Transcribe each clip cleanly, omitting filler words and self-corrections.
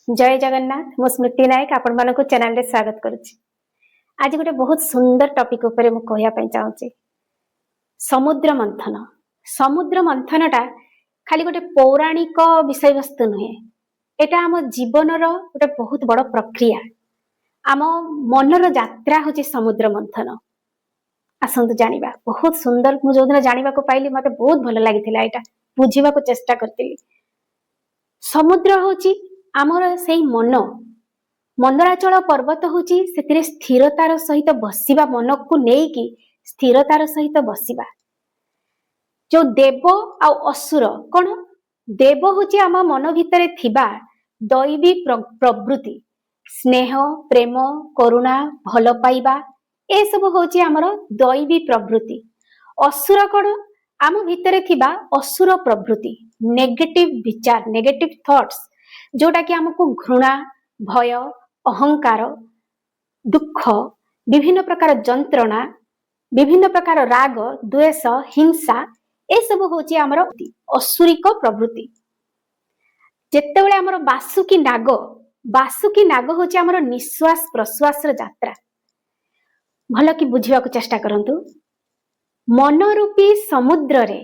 जय जगन्नाथ मु स्मृति नायक आपण मानक चैनल रे स्वागत करुच्ची। आज गोटे बहुत सुंदर टॉपिक ऊपर मु कहया पई चाहूची। समुद्र मंथन। समुद्र मंथनटा खाली गोटे पौराणिक विषय वस्तु नुहे, एटा आम जीवनर गोटे बहुत बड़ प्रक्रिया। आम मनर यात्रा होची समुद्र मंथन। आसंतु जानिबा बहुत सुंदर। मु जो दिन जानिबा को पाइली मते बहुत भल लागिथिला। एटा बुझिबा को चेष्टा करतिली। समुद्र होची आमर से मन। मंदराचल पर्वत होची सेतिरे स्थिरतार सहित बसिबा, मन को नेकी स्थिरतार सहित बसिबा। जो देव आ असुर कौन? देव होची आम मन भितरे थिबा दैवी प्रवृत्ति, स्नेह, प्रेम, करुणा, भल पाइबा, ए सब होची आमर दैवी प्रवृत्ति। असुर कौन? आम भितरे थिबा असुर प्रवृत्ति, नेगेटिव विचार, नेगेटिव थॉट्स, जोटा कि हमको घृणा, भय, अहंकार, दुख, विभिन्न प्रकार जंत्रणा, विभिन्न प्रकार राग, द्वेष, हिंसा, ए सब होची हमर असुरिक प्रवृत्ति। जेतेबेले हमर बासुकी नाग होची हमर निश्वास प्रश्वास यात्रा। भल कि बुझिबा को चेष्टा करंतु। मनरूपी समुद्र रे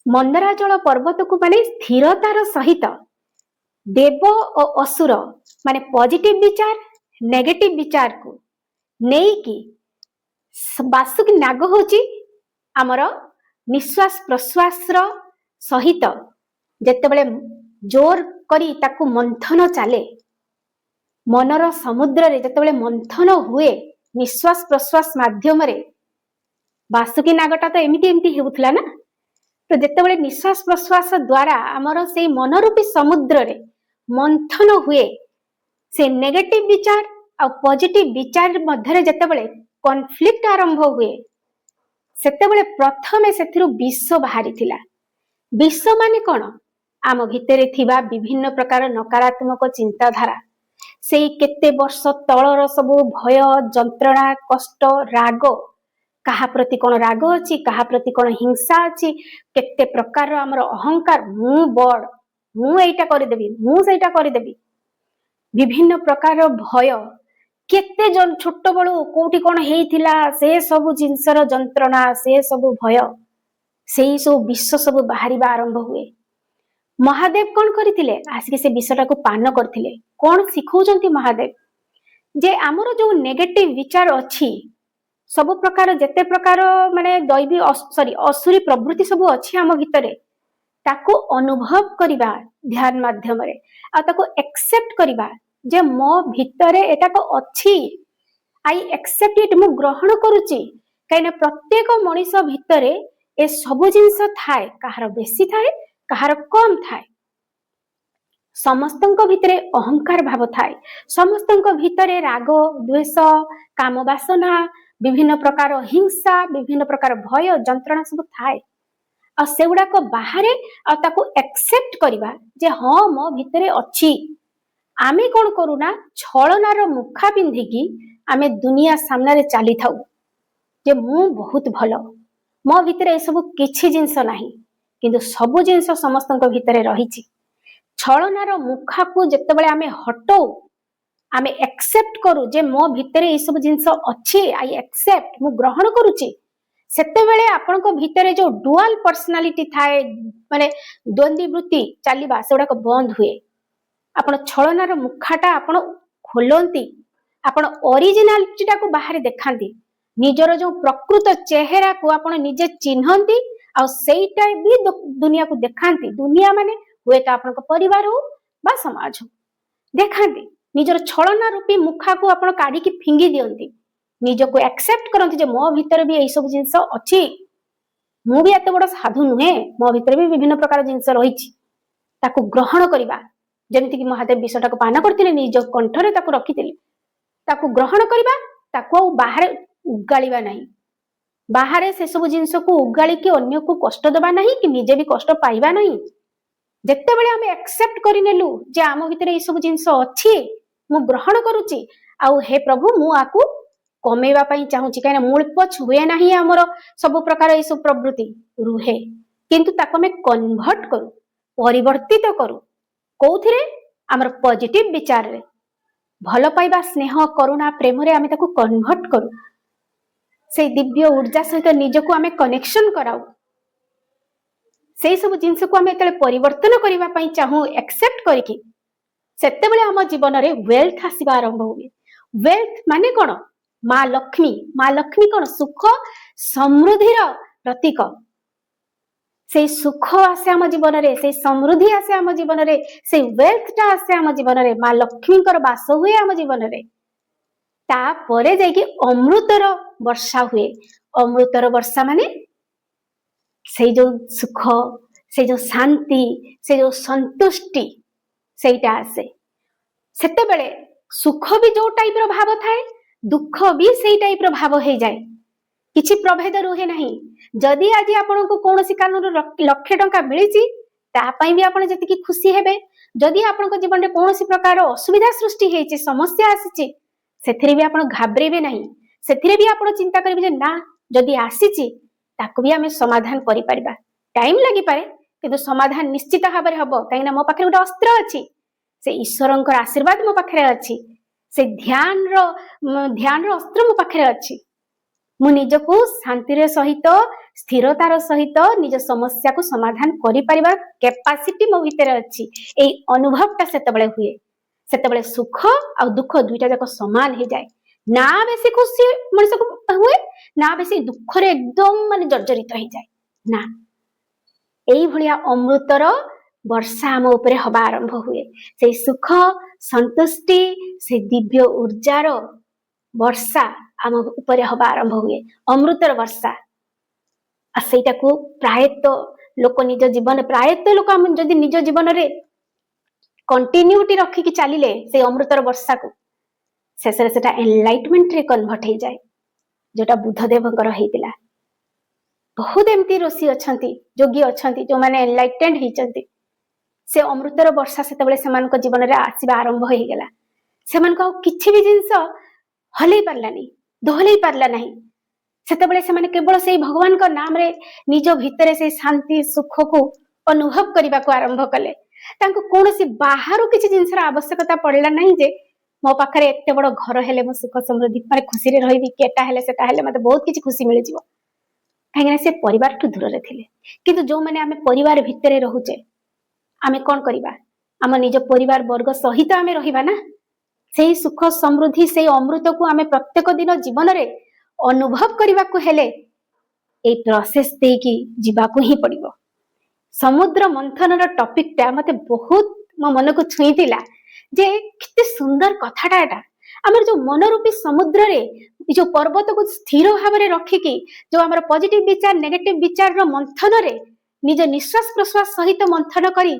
मंदराचल पर्वत को माने स्थिरतार सहित देव और असुर माने पॉजिटिव विचार, नेगेटिव विचार को नहीं कि बासुकी नाग होची हमर निश्वास प्रश्वास सहित जेतेबेले जोर करी ताकू मंथन चले, मनर समुद्र रे जेतेबेले मंथन हुए निश्वास प्रश्वास माध्यम रे, बासुकी नागटा तो एमिति एमिति हेउथला ना। तो जेतेबेले निश्वास प्रश्वास द्वारा हमर से मनरूपी समुद्र रे मंथन हुए, से नेगेटिव विचार और पॉजिटिव विचार मध्य जेतेबेले कॉन्फ्लिक्ट आरंभ हुए, सेतेबेले प्रथमे सेथिरु विष बाहरी थिला। विष माने कोन? आम भितरे थिबा विभिन्न प्रकार नकारात्मक चिंताधारा, सेई केते वर्ष तळर सब भय, जंत्रणा, कष्ट, राग, कहा प्रति कोन राग अछि, कहा प्रति कोन हिंसा अछि, केते प्रकार हमर अहंकार, मु बड़, मु एटा करि देबी, मु सेटा करि देबी, विभिन्न प्रकार भय, केते जन छोट बळु कोठी कोन हेइथिला से सब जिंसर जंत्रणा, से सब भय, सेई सब विष सब बाहरिबा आरंभ हुए। महादेव कोन करिथिले? आसिके से विषटा को पान करथिले। कोन सिखौचंती महादेव? जे हमर जो नेगेटिव विचार अछि, सब प्रकार जेते प्रकार माने दैवी असुरी प्रवृत्ति सब अछि हम भितरे, ताको अनुभव करिबा ध्यान माध्यम रे, आ ताको एक्सेप्ट करिबा जे मो भितरे एटा को अछि, आई एक्सेप्ट इट, मु ग्रहण करूची। काइना प्रत्येक मनुष्य भितरे ए सब जिंस थाए, कहार बेसी थाए, कहार कम थाए। समस्तंक भितरे अहंकार भाव थाए, समस्तंक भितरे राग, द्वेष, काम वासना, विभिन्न प्रकार हिंसा, विभिन्न प्रकार भय, जंत्रणा सब थाए। आ सेगुडा को बाहरे आ ताको एक्सेप्ट करिबा जे हां मो भितरे अछि। आमे कोन करूना, छळनार मुखा पिंधिकी आमे दुनिया सामने रे चाली थाउ जे मु बहुत भलो, मो भितरे ए सब किछि जिंस नाही, किंतु सब जिंस समस्तंक भितरे रहिछि। छळनार मुखा को जेतेबेले आमे हटो, आमे एक्सेप्ट करू जे मो भितरे ए सब जिंस अछि, आई एक्सेप्ट, मु ग्रहण करूची, सेतेबेले आपनक भितरे जो डुअल पर्सनालिटी थाए, माने द्वंद्वी वृत्ति चालिबा, सेउडा को बंद हुए। आपण छळनार मुखाटा आपण खोलंती, आपण ओरिजिनालिटीटा को बाहर देखांती, निजर जो प्रकृत चेहरा को आपण निजे चिन्हंती, आ सेइटा भी दुनिया को देखांती। दुनिया माने हुए तो आपनक परिवार हो बा समाज हो, देखांती निजर छळना रूपी मुखा को आपण काढी की फिंगी दियंती, निज को एक्सेप्ट करंती जे मो भितर भी ए सब जिंस अछि, मु भी एते बड़ साधु नुहे, मो भितर भी विभिन्न प्रकार जिंस रहिछि, ताको ग्रहण करिबा। जेमति कि महादेव विषटा को पान करथिले, निज कंठरे ताको रखिथिले, ताको ग्रहण करिबा, ताको बाहर उगालिबा नाही, बाहर से सब जिंस को उगाली कि अन्य को कष्ट देबा नाही, कि निजे भी कष्ट पाइबा नाही। जेतेबेले हम एक्सेप्ट करिनेलु जे आम भितरे ए सब जिंस अछि, मु ग्रहण करूची, आउ हे प्रभु मु आकु कमेवा पई चाहूची, काहे मूलपछ हुए नाही हमर सब प्रकार ए सब प्रवृत्ति रुहे, किंतु ताको में कन्वर्ट करू, परिवर्तित करू। कोउथिरे? आमर पॉजिटिव विचार रे भल पाइबा स्नेह करुणा प्रेम रे आमे ताकू कन्वर्ट करू से दिव्य ऊर्जा सहित निजको आमे कनेक्शन कराऊ से सब जिनस को आमे तले परिवर्तन करिवा पई चाहू एक्सेप्ट करिकि सेतेबेले आम जीवन रे वेल्थ आसीबा आरंभ हुए। वेल्थ माने कोन माँ लक्ष्मी कोन सुख समृद्धिर प्रतीक से सुख आसे आम जीवन रे से समृद्धि आसे आम जीवन रे से वेल्थ टा आसे आम जीवन रे माँ लक्ष्मी वास हुए आम जीवन रे तापरे जाइकी अमृतर वर्षा हुए। अमृतर वर्षा माने से जो सुख से जो शांति से जो संतुष्टि सेटा आसे सेतेबेले सुख भी जो टाइप रो भाव थाए दुख भी सेई टाइप रो भाव हे जाए किछि प्रभेद रुहे नहीं। जदि आज आपन को कोनोसी कारणर लक्ष टंका मिलिछि ता पई भी आपन जति की खुशी हेबे। जदि आपन को जीवन रे कोनोसी प्रकार असुविधा सृष्टि हेछि समस्या आसीछि सेथिरे भी आपन घाबरेबे नहीं। सेथिरे भी आपन चिंता करिबे जे ना जदि आसीछि ताको भी हमें समाधान करि परिबा। टाइम लागि पारे किंतु समाधान निश्चित भाबरे हबो काइना मो पाखरे गोटे अस्त्र अछि से ईश्वरंकर आशीर्वाद मो पाखरे अछि से ध्यान रो अस्त्र मो पाखरे अछि। मु निजको शांति रे सहित स्थिरतार सहित निज समस्या को समाधान करि परिबा कैपेसिटी मो भितर अछि। ए अनुभवटा सेतबेले हुए सेतबेले सुख आ दुख दुईटा जाक समान हो जाए ना बेसी खुशी मनुष्य को हुए ना बेसी दुख रे एकदम माने जर्जरित हो जाए ना एई भलिया अमृतर वर्षा आम उपरे हवा आरंभ हुए। से सुख संतुष्टि से दिव्य ऊर्जार वर्षा आम उपरे हवा आरंभ हुए अमृतर वर्षा सेटा को प्रायतः लोक निज जीवन प्रायतः लोक आम जदि निज जीवन रे कंटिन्यूटी रखिकी चलिले से अमृतर वर्षा को शेष से एनलाइटमेंट रे कन्वर्ट हो जाए जोटा बुद्धदेवंकर होइतिला। बहुत एमती ऋषि अछंती योगी अछंती जो माने एनलाइटेंड हिचंती से अमृतर वर्षा सेतबेले सेमानक जीवन रे आसीबा आरंभ हो गेला। सेमानक किछि भी जिंस हलै पारलानी दोहलै पारला नहीं। सेतबेले सेमाने केवल से भगवान को नाम रे निज भितरे से शांति सुख को अनुभव करबा को आरंभ कले। तांको कोनोसी बाहर किछि जिंसर आवश्यकता पड़ला नहीं जे मो पाखरे एते बड़ घर हेले मो सुख समृद्धि माने खुशी रे रहिबी केटा हेले सेटा हेले मते बहुत किछि खुशी मिल जिवो काहेना से परिवार ठु दूर रे थिले। किंतु जो माने आमे परिवार भितरे रहुचे आमे कोन करिबा आम निज परिवार वर्ग सहित आमे रहिबा ना सेही सुख समृद्धि सेही अमृत को आमे प्रत्येक दिन जीवन रे अनुभव करबा को हेले ए प्रोसेस देकी जीवा को ही पड़िबो। समुद्र मंथन रो टॉपिक टा मते बहुत मो मन को छुईतिला जे किते सुंदर कथाटा एटा हमर जो मनरूपी समुद्र रे जो पर्वत को स्थिर भाव में रखिकी जो आम पॉजिटिव विचार नेगेटिव विचार रो मंथन रे निज निश्वास प्रश्वास सहित मंथन करी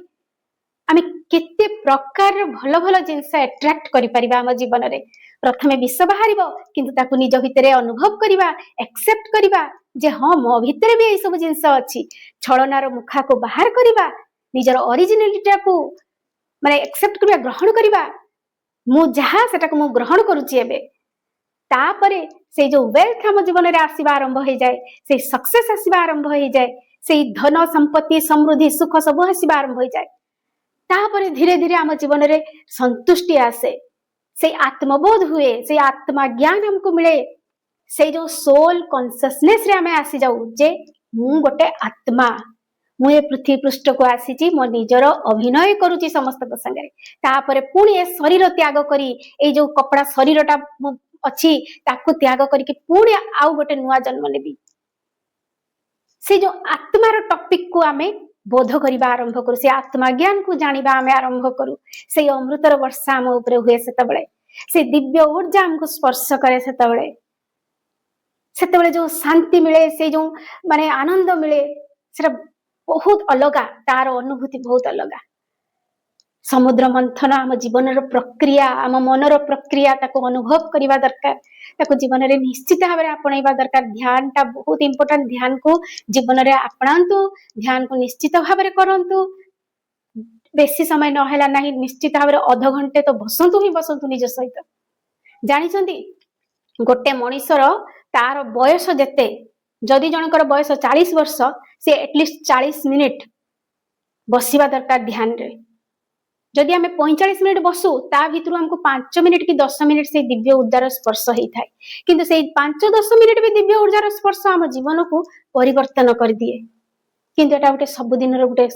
आमे केते प्रकार भल भल जिंस अट्रैक्ट करि परिबा हम जीवन रे। प्रथमे विश्व बाहरिबो किंतु ताकू निज भितरे अनुभव करिबा एक्सेप्ट करिबा जे हां मो भितरे भी ए सब जिंस अछि। छलनार मुखा को बाहर करिबा निजर ओरिजिनलिटी को माने एक्सेप्ट करिबा ग्रहण करिबा मु जहा सेटा को मु ग्रहण करूची एबे तापरे से जो वेल्थ हम जीवन रे आसीबा आरंभ हो जाए से सक्सेस आसीबा आरंभ हो जाए से धन संपत्ति समृद्धि सुख सब आसीबा आरंभ हो जाए तापरे धीरे धीरे हम जीवन रे संतुष्टि आसे से आत्मबोध हुए से आत्मा ज्ञान हमको मिले से जो सोल कॉन्शियसनेस रे हमें आसी जाऊ जे मु गोटे आत्मा मु ए पृथ्वी पृष्ठ को आसीची मो निजर अभिनय करूची समस्त संगे तापरे पुणी ए शरीर त्याग करी ए जो कपड़ा शरीरटा अछि ताकू त्याग करके पुणी आउ गोटे नुआ जन्म लेबी। से जो आत्मार टॉपिक को आमे बोध करिबा आरंभ करू से आत्मा ज्ञान को जानिबा आमे आरंभ करू से अमृतर वर्षा हम ऊपर हुए सेतबेले से दिव्य ऊर्जा हमको स्पर्श करे सेतबेले जो शांति मिले से जो माने आनंद मिले सेटा बहुत अलगा तार अनुभूति बहुत अलगा। समुद्र मंथन आम जीवन प्रक्रिया आम मनर प्रक्रिया ताको अनुभव करबा दरकार ताको जीवन रे निश्चित भाव में आपणैबा दरकार। ध्यान टा बहुत इंपोर्टेंट ध्यान को जीवन रे आपणांतु ध्यान को निश्चित भाव में करंतु बेसी समय नहेला नहीं निश्चित भाव में अध घंटे तो बसंतु ही बसंतु निज सहित। जानिछंती गोटे मनीषर तार बयस जेते जदि जनकर बयस 40 वर्ष से एटलिस्ट 40 मिनिट बसिबा दरकार ध्यान रे जदि आम 45 मिनिट बसु ता भितर हमको 5 मिनिट कि 10 मिनिट से दिव्य ऊर्जार स्पर्श होता है किंतु से 5-10 मिनिट भी दिव्य ऊर्जार स्पर्श आम जीवन को परिवर्तन कर दिए किंतु एटा गोटे सबुदिन गोटे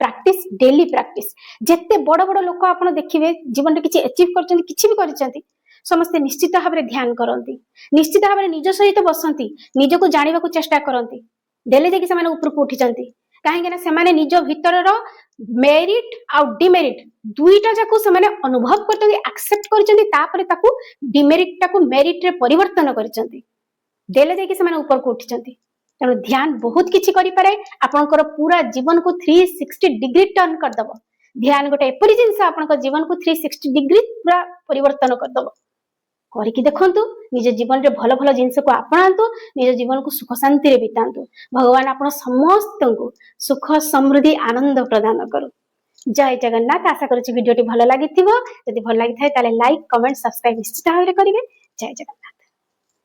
प्रैक्टिस डेली प्रैक्टिस जिते बड़ बड़ लोक आप देखिए जीवन में किसी अचीव कर किसी भी कर समस्ते निश्चित भाव में ध्यान करती निश्चित भाव में निज सहित बसती निजक जानवा चेष्टा करती देले जाकि से उपरକୁ उठी कहीं से निज भीतर मेरिट आ डिमेरिट दुईटा जाक से अनुभव कर एक्सेप्ट कर डिमेरिट टाकू मेरिट रे परिवर्तन करदेले जाकि से ऊपर को उठी तेणु ध्यान बहुत किसी करें आपंकर पूरा जीवन को 360 डिग्री टर्न करदब ध्यान गोटे एपरी जिनस आप जीवन को 360 डिग्री पूरा परिवर्तन करदब करके देखंतु निज जीवन रे भल भल जिनस को आपणातु निज जीवन को सुख शांति रे बितांतु भगवान आपण समस्त को सुख समृद्धि आनंद प्रदान करू जय जगन्नाथ आशा करूची वीडियोटी भल लागिथिबो यदि भल लागिथाय ताले लाइक कमेंट सब्सक्राइब निश्चित भाव रे करिवे जय जगन्नाथ।